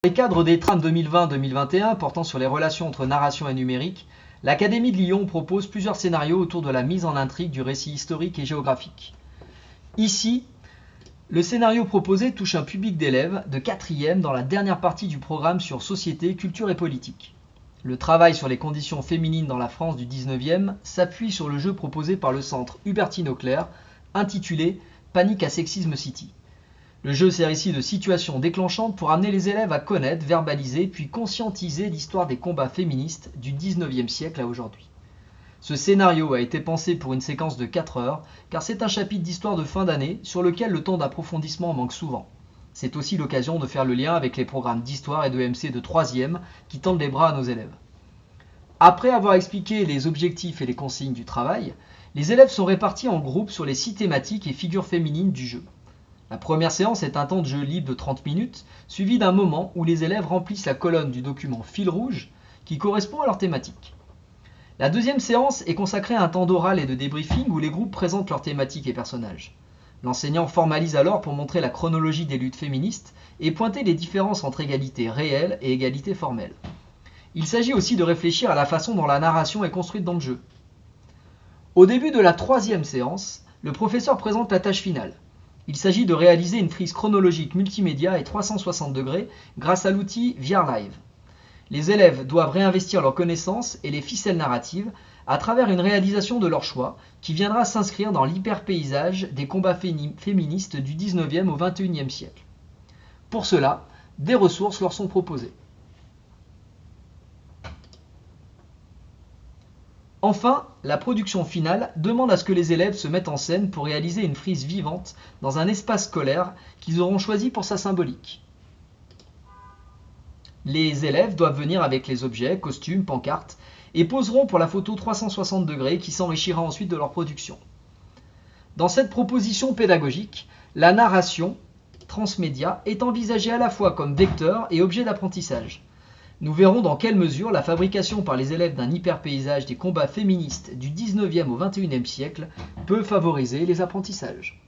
Dans les cadres des trames 2020-2021 portant sur les relations entre narration et numérique, l'Académie de Lyon propose plusieurs scénarios autour de la mise en intrigue du récit historique et géographique. Ici, le scénario proposé touche un public d'élèves de 4e dans la dernière partie du programme sur société, culture et politique. Le travail sur les conditions féminines dans la France du 19e s'appuie sur le jeu proposé par le centre Hubertine Auclair, intitulé « Panique à Sexisme City ». Le jeu sert ici de situation déclenchante pour amener les élèves à connaître, verbaliser, puis conscientiser l'histoire des combats féministes du 19e siècle à aujourd'hui. Ce scénario a été pensé pour une séquence de 4 heures, car c'est un chapitre d'histoire de fin d'année sur lequel le temps d'approfondissement manque souvent. C'est aussi l'occasion de faire le lien avec les programmes d'histoire et de MC de 3e qui tendent les bras à nos élèves. Après avoir expliqué les objectifs et les consignes du travail, les élèves sont répartis en groupes sur les 6 thématiques et figures féminines du jeu. La première séance est un temps de jeu libre de 30 minutes, suivi d'un moment où les élèves remplissent la colonne du document fil rouge qui correspond à leur thématique. La deuxième séance est consacrée à un temps d'oral et de débriefing où les groupes présentent leurs thématiques et personnages. L'enseignant formalise alors pour montrer la chronologie des luttes féministes et pointer les différences entre égalité réelle et égalité formelle. Il s'agit aussi de réfléchir à la façon dont la narration est construite dans le jeu. Au début de la troisième séance, le professeur présente la tâche finale. Il s'agit de réaliser une frise chronologique multimédia et 360 degrés grâce à l'outil VRLive. Les élèves doivent réinvestir leurs connaissances et les ficelles narratives à travers une réalisation de leur choix qui viendra s'inscrire dans l'hyperpaysage des combats féministes du 19e au 21e siècle. Pour cela, des ressources leur sont proposées. Enfin, la production finale demande à ce que les élèves se mettent en scène pour réaliser une frise vivante dans un espace scolaire qu'ils auront choisi pour sa symbolique. Les élèves doivent venir avec les objets, costumes, pancartes, et poseront pour la photo 360 degrés qui s'enrichira ensuite de leur production. Dans cette proposition pédagogique, la narration transmédia est envisagée à la fois comme vecteur et objet d'apprentissage. Nous verrons dans quelle mesure la fabrication par les élèves d'un hyperpaysage des combats féministes du 19e au 21e siècle peut favoriser les apprentissages.